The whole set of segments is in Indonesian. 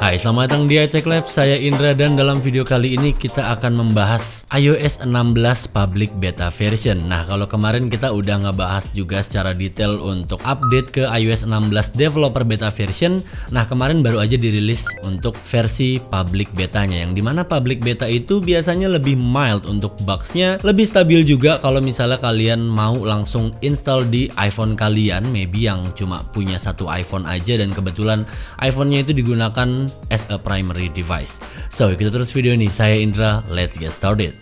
Hai, selamat datang di iTech Lab, saya Indra dan dalam video kali ini kita akan membahas iOS 16 public beta version. Nah, kalau kemarin kita udah ngebahas juga secara detail untuk update ke iOS 16 developer beta version. Nah, kemarin baru aja dirilis untuk versi public betanya, yang dimana public beta itu biasanya lebih mild untuk bugsnya, lebih stabil juga kalau misalnya kalian mau langsung install di iPhone kalian, maybe yang cuma punya satu iPhone aja dan kebetulan iPhone-nya itu digunakan as a primary device. So, kita terus video ini. Saya Indra, let's get started.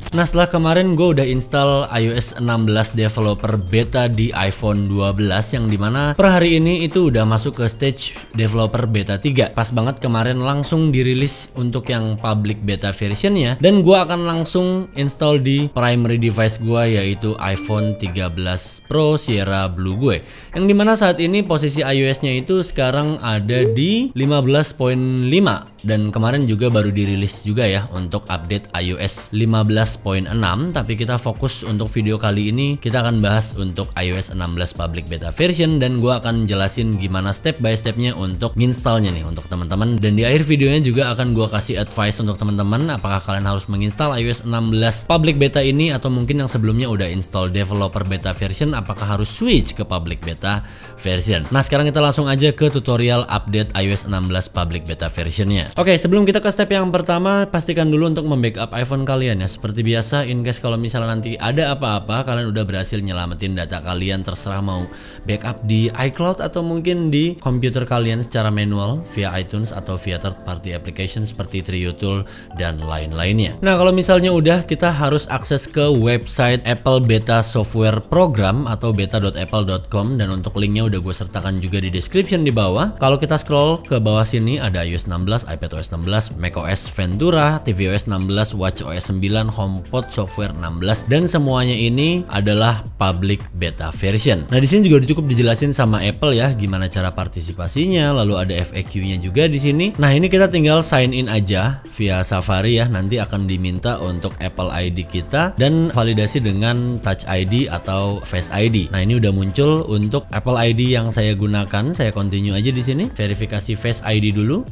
Nah, setelah kemarin gue udah install iOS 16 developer beta di iPhone 12, yang dimana per hari ini itu udah masuk ke stage developer beta 3. Pas banget kemarin langsung dirilis untuk yang public beta versionnya, dan gue akan langsung install di primary device gue, yaitu iPhone 13 Pro Sierra Blue gue, yang dimana saat ini posisi iOS-nya itu sekarang ada di 15.5. Dan kemarin juga baru dirilis juga ya untuk update iOS 15.6, tapi kita fokus untuk video kali ini kita akan bahas untuk iOS 16 public beta version, dan gua akan jelasin gimana step by stepnya untuk nginstallnya nih untuk teman-teman. Dan di akhir videonya juga akan gua kasih advice untuk teman-teman apakah kalian harus menginstal iOS 16 public beta ini, atau mungkin yang sebelumnya udah install developer beta version apakah harus switch ke public beta version. Nah, sekarang kita langsung aja ke tutorial update iOS 16 public beta versionnya. Oke, sebelum kita ke step yang pertama, pastikan dulu untuk membackup iPhone kalian ya. Seperti biasa, in case kalau misalnya nanti ada apa-apa, kalian udah berhasil nyelamatin data kalian, terserah mau backup di iCloud atau mungkin di komputer kalian secara manual via iTunes atau via third party application seperti TrioTool dan lain-lainnya. Nah, kalau misalnya udah, kita harus akses ke website Apple Beta Software Program atau beta.apple.com, dan untuk linknya udah gue sertakan juga di description di bawah. Kalau kita scroll ke bawah sini ada iOS 16, iPadOS 16, macOS Ventura, tvOS 16, watchOS 9, HomePod software 16, dan semuanya ini adalah public beta version. Nah, di sini juga cukup dijelasin sama Apple ya gimana cara partisipasinya, lalu ada FAQ-nya juga di sini. Nah, ini kita tinggal sign in aja via Safari ya. Nanti akan diminta untuk Apple ID kita dan validasi dengan Touch ID atau Face ID. Nah, ini udah muncul untuk Apple ID yang saya gunakan. Saya continue aja di sini. Verifikasi Face ID dulu.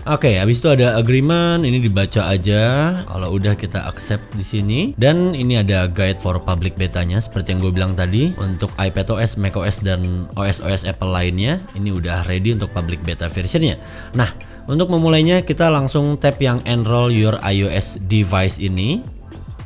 Oke, habis itu ada agreement, ini dibaca aja. Kalau udah kita accept di sini, dan ini ada guide for public betanya seperti yang gue bilang tadi untuk iPadOS, macOS dan OS Apple lainnya. Ini udah ready untuk public beta versionnya. Nah, untuk memulainya kita langsung tap yang enroll your iOS device ini,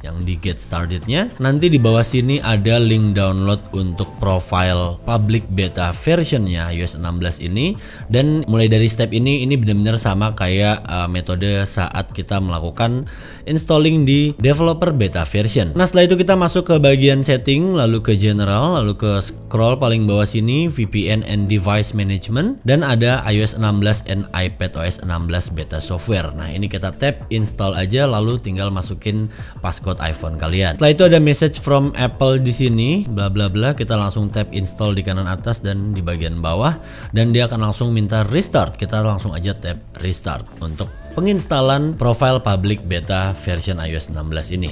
yang di get started-nya. Nanti di bawah sini ada link download untuk profile public beta versionnya iOS 16 ini. Dan mulai dari step ini benar-benar sama kayak metode saat kita melakukan installing di developer beta version. Nah, setelah itu kita masuk ke bagian setting, lalu ke general, lalu ke scroll paling bawah sini VPN and device management, dan ada iOS 16 and iPadOS 16 beta software. Nah, ini kita tap install aja, lalu tinggal masukin passcode iPhone kalian. Setelah itu ada message from Apple di sini, bla bla bla. Kita langsung tap install di kanan atas dan di bagian bawah, dan dia akan langsung minta restart. Kita langsung aja tap restart untuk penginstalan profile public beta version iOS 16 ini.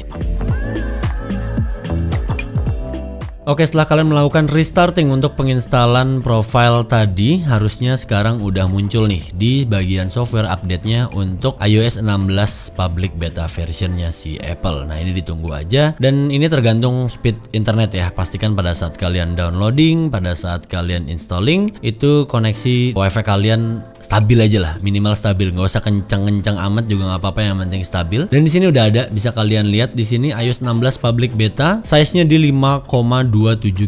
Oke, setelah kalian melakukan restarting untuk penginstalan profile tadi, harusnya sekarang udah muncul nih di bagian software update-nya untuk iOS 16 public beta versionnya si Apple. Nah, ini ditunggu aja, dan ini tergantung speed internet ya. Pastikan pada saat kalian downloading, pada saat kalian installing, itu koneksi WiFi kalian stabil aja lah, minimal stabil, nggak usah kenceng-kenceng amat juga nggak apa-apa, yang penting stabil. Dan di sini udah ada, bisa kalian lihat di sini iOS 16 public beta, size-nya di 5,27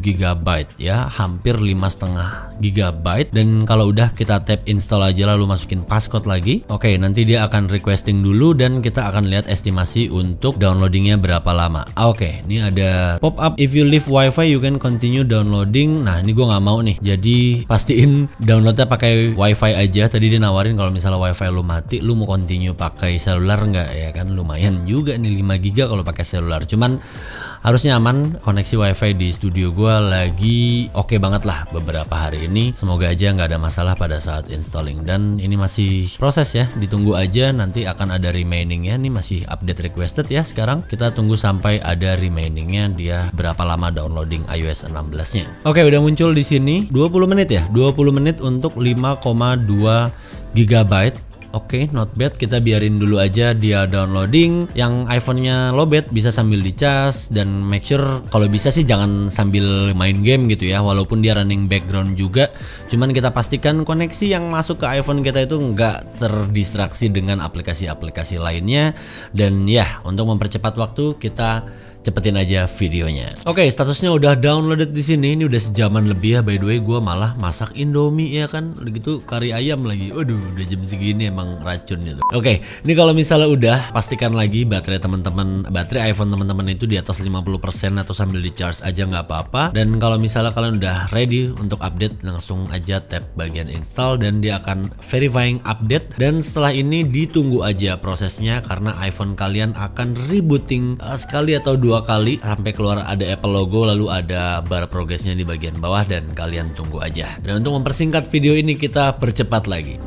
GB ya, hampir 5,5 GB. Dan kalau udah kita tap install aja lalu masukin passcode lagi. Oke, nanti dia akan requesting dulu dan kita akan lihat estimasi untuk downloadingnya berapa lama. Oke, ini ada pop up if you leave WiFi you can continue downloading. Nah, ini gue nggak mau nih, jadi pastiin downloadnya pakai WiFi aja. Tadi dia nawarin kalau misalnya WiFi lu mati, lu mau continue pakai seluler nggak, ya kan lumayan juga nih 5 GB kalau pakai seluler. Cuman harusnya aman. Koneksi wifi di studio gue lagi oke banget lah beberapa hari ini. Semoga aja nggak ada masalah pada saat installing. Dan ini masih proses ya, ditunggu aja, nanti akan ada remainingnya. Ini masih update requested ya sekarang. Kita tunggu sampai ada remainingnya, dia berapa lama downloading iOS 16-nya. Oke, udah muncul di sini 20 menit ya, 20 menit untuk 5,2 GB. Oke, not bad. Kita biarin dulu aja dia downloading. Yang iPhone-nya lowbat bisa sambil dicas, dan make sure kalau bisa sih jangan sambil main game gitu ya, walaupun dia running background juga. Cuman kita pastikan koneksi yang masuk ke iPhone kita itu nggak terdistraksi dengan aplikasi-aplikasi lainnya. Dan ya, untuk mempercepat waktu kita cepetin aja videonya. Oke, statusnya udah downloaded di sini. Ini udah sejaman lebih ya. By the way, gue malah masak Indomie ya kan, gitu kari ayam lagi. Waduh, udah jam segini emang racunnya tuh. Oke, ini kalau misalnya udah, pastikan lagi baterai teman-teman, baterai iPhone teman-teman itu di atas 50% atau sambil di charge aja nggak apa-apa. Dan kalau misalnya kalian udah ready untuk update, langsung aja tap bagian install dan dia akan verifying update. Dan setelah ini ditunggu aja prosesnya, karena iPhone kalian akan rebooting sekali atau dua kali sampai keluar ada Apple logo, lalu ada bar progresnya di bagian bawah, dan kalian tunggu aja. Dan untuk mempersingkat video ini, kita percepat lagi.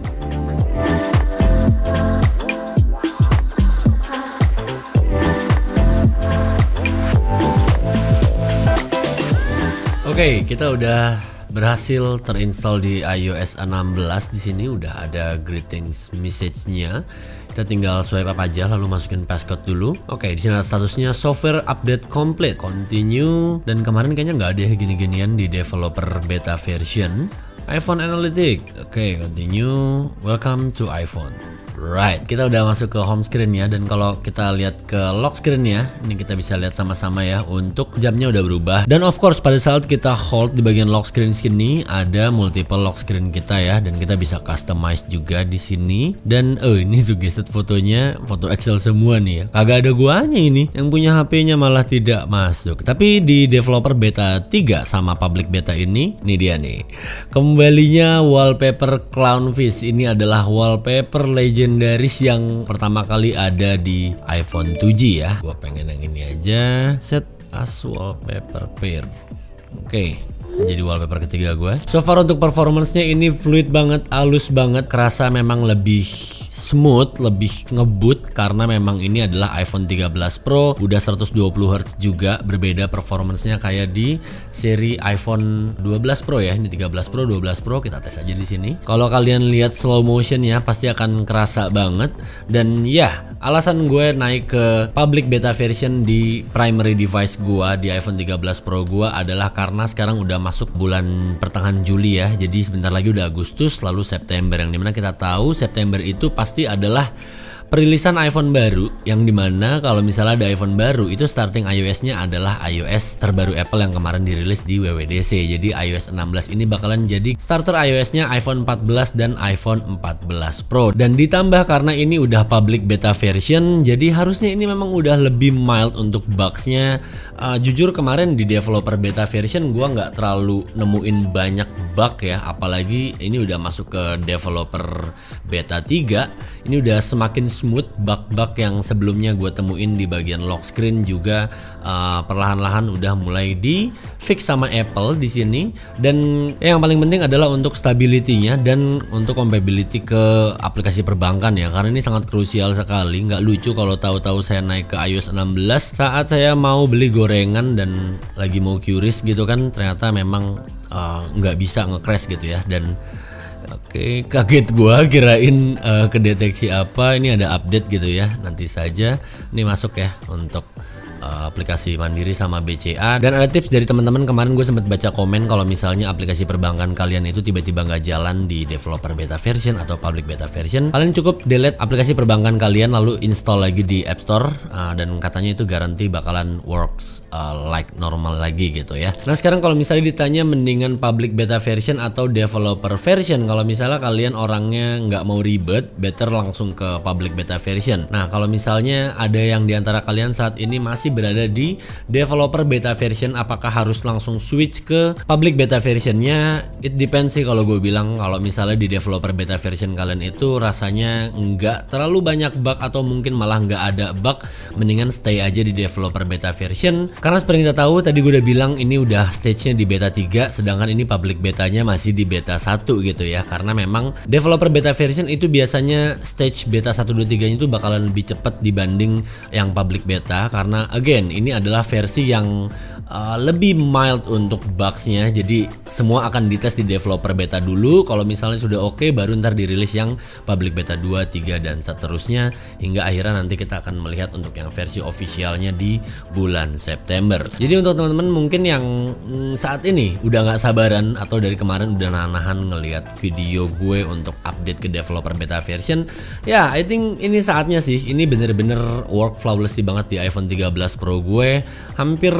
Oke, kita udah berhasil terinstall di iOS 16. Di sini udah ada greetings message-nya. Kita tinggal swipe up aja lalu masukin passcode dulu. Oke, di sini statusnya software update complete. Continue. Dan kemarin kayaknya nggak ada gini-ginian di developer beta version. iPhone Analytics. Oke, continue. Welcome to iPhone. Right, kita udah masuk ke home screen ya, dan kalau kita lihat ke lock screen ya, ini kita bisa lihat sama-sama ya, untuk jamnya udah berubah. Dan of course pada saat kita hold di bagian lock screen sini ada multiple lock screen kita ya, dan kita bisa customize juga di sini. Dan ini suggested fotonya, foto Excel semua nih ya. Kagak ada guanya ini, yang punya HP-nya malah tidak masuk. Tapi di developer beta 3 sama public beta ini dia nih. Kembalinya wallpaper clownfish. Ini adalah wallpaper legendaris yang pertama kali ada di iPhone 7 ya. Gua pengen yang ini aja, set as wallpaper pair. Oke, jadi wallpaper ketiga gue. So far untuk performance-nya ini fluid banget, halus banget, kerasa memang lebih smooth, lebih ngebut, karena memang ini adalah iPhone 13 Pro, udah 120 Hz juga. Berbeda performance-nya kayak di seri iPhone 12 Pro ya. Ini 13 Pro, 12 Pro, kita tes aja di sini. Kalau kalian lihat slow motion ya, pasti akan kerasa banget. Dan ya, alasan gue naik ke public beta version di primary device gue di iPhone 13 Pro gue adalah karena sekarang udah masuk bulan pertengahan Juli ya. Jadi sebentar lagi udah Agustus, lalu September, yang dimana kita tahu September itu pasti adalah perilisan iPhone baru, yang dimana kalau misalnya ada iPhone baru itu starting iOS-nya adalah iOS terbaru Apple yang kemarin dirilis di WWDC. Jadi iOS 16 ini bakalan jadi starter iOS-nya iPhone 14 dan iPhone 14 Pro. Dan ditambah karena ini udah public beta version, jadi harusnya ini memang udah lebih mild untuk bugs-nya. Jujur kemarin di developer beta version gua nggak terlalu nemuin banyak bug ya, apalagi ini udah masuk ke developer beta 3. Ini udah semakin smooth. Bug-bug yang sebelumnya gue temuin di bagian lock screen juga perlahan-lahan udah mulai di fix sama Apple di sini. Dan yang paling penting adalah untuk stability-nya dan untuk compatibility ke aplikasi perbankan ya, karena ini sangat krusial sekali. Nggak lucu kalau tahu-tahu saya naik ke iOS 16 saat saya mau beli gorengan dan lagi mau curious gitu kan, ternyata memang nggak bisa nge-crash gitu ya. Dan oke, kaget gua kirain kedeteksi apa. Ini ada update gitu ya. Nanti saja ini masuk ya untuk aplikasi Mandiri sama BCA. Dan ada tips dari teman-teman, kemarin gue sempat baca komen kalau misalnya aplikasi perbankan kalian itu tiba-tiba nggak jalan di developer beta version atau public beta version, kalian cukup delete aplikasi perbankan kalian lalu install lagi di App Store, dan katanya itu garansi bakalan works like normal lagi gitu ya. Nah sekarang kalau misalnya ditanya mendingan public beta version atau developer version, kalau misalnya kalian orangnya nggak mau ribet, better langsung ke public beta version. Nah kalau misalnya ada yang diantara kalian saat ini masih masih berada di developer beta version, apakah harus langsung switch ke public beta versionnya? It depends sih kalau gue bilang. Kalau misalnya di developer beta version kalian itu rasanya nggak terlalu banyak bug atau mungkin malah nggak ada bug, mendingan stay aja di developer beta version. Karena seperti kita tahu tadi gue udah bilang ini udah stage-nya di beta 3, sedangkan ini public betanya masih di beta 1 gitu ya. Karena memang developer beta version itu biasanya stage beta 1, 2, 3 itu bakalan lebih cepat dibanding yang public beta, karena again ini adalah versi yang lebih mild untuk bugsnya. Jadi semua akan dites di developer beta dulu. Kalau misalnya sudah oke, baru ntar dirilis yang public beta 2, 3 dan seterusnya, hingga akhirnya nanti kita akan melihat untuk yang versi officialnya di bulan September. Jadi untuk teman-teman mungkin yang saat ini udah nggak sabaran atau dari kemarin udah nahan ngelihat video gue untuk update ke developer beta version, ya I think ini saatnya sih. Ini bener-bener work flawlessly banget di iPhone 13 Pro gue. Hampir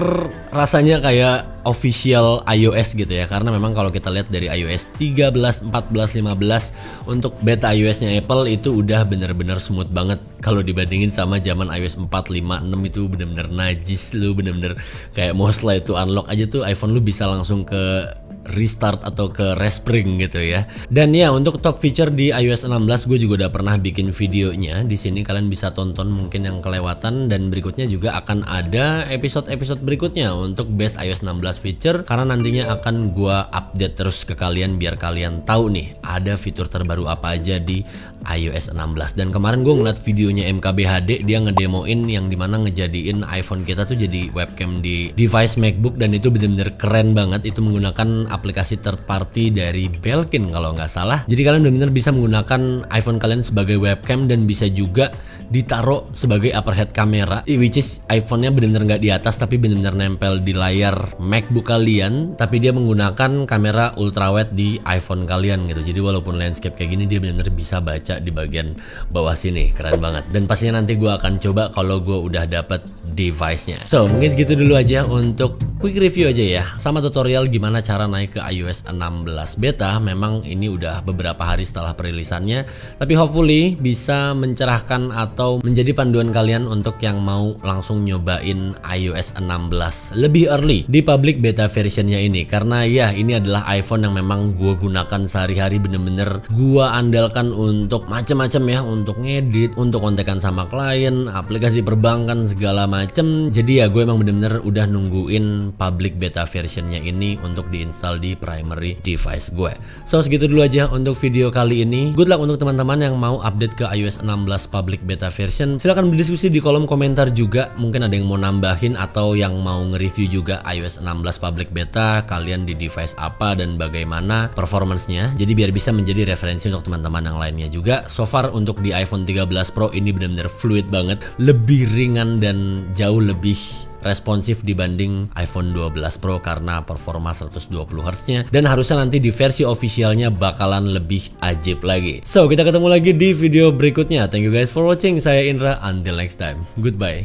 rasanya kayak official iOS gitu ya, karena memang kalau kita lihat dari iOS 13, 14, 15 untuk beta iOS-nya Apple itu udah bener-bener smooth banget. Kalau dibandingin sama zaman iOS 4, 5, 6 itu bener-bener najis, lu bener-bener kayak mau setelah itu unlock aja tuh iPhone lu bisa langsung ke restart atau ke respring gitu ya. Dan ya untuk top feature di iOS 16 gue juga udah pernah bikin videonya. Di sini kalian bisa tonton mungkin yang kelewatan, dan berikutnya juga akan ada episode-episode berikutnya untuk best iOS 16 feature, karena nantinya akan gue update terus ke kalian biar kalian tahu nih ada fitur terbaru apa aja di iOS 16. Dan kemarin gue ngeliat videonya MKBHD, dia ngedemoin yang dimana ngejadiin iPhone kita tuh jadi webcam di device MacBook, dan itu bener-bener keren banget. Itu menggunakan aplikasi third party dari Belkin kalau nggak salah. Jadi kalian benar-benar bisa menggunakan iPhone kalian sebagai webcam dan bisa juga ditaruh sebagai overhead kamera, which is iPhone-nya benar-benar nggak di atas tapi benar-benar nempel di layar MacBook kalian, tapi dia menggunakan kamera ultrawide di iPhone kalian gitu. Jadi walaupun landscape kayak gini dia benar-benar bisa baca di bagian bawah sini. Keren banget. Dan pastinya nanti gue akan coba kalau gue udah dapet device-nya. So mungkin segitu dulu aja untuk quick review aja ya, sama tutorial gimana cara naik ke iOS 16 beta. Memang ini udah beberapa hari setelah perilisannya, tapi hopefully bisa mencerahkan atau menjadi panduan kalian untuk yang mau langsung nyobain iOS 16 lebih early di public beta versionnya ini. Karena ya ini adalah iPhone yang memang gue gunakan sehari-hari, bener-bener gue andalkan untuk macem-macem ya, untuk ngedit, untuk kontekan sama klien, aplikasi perbankan segala macem. Jadi ya gue emang bener-bener udah nungguin public beta versionnya ini untuk diinstal di primary device gue. So segitu dulu aja untuk video kali ini. Good luck untuk teman-teman yang mau update ke iOS 16 public beta version. Silahkan berdiskusi di kolom komentar juga. Mungkin ada yang mau nambahin atau yang mau nge-review juga iOS 16 public beta kalian di device apa dan bagaimana performance-nya. Jadi biar bisa menjadi referensi untuk teman-teman yang lainnya juga. So far untuk di iPhone 13 Pro ini benar-benar fluid banget, lebih ringan dan jauh lebih responsif dibanding iPhone 12 Pro karena performa 120Hz-nya, dan harusnya nanti di versi officialnya bakalan lebih ajib lagi. So kita ketemu lagi di video berikutnya. Thank you guys for watching. Saya Indra, until next time, goodbye.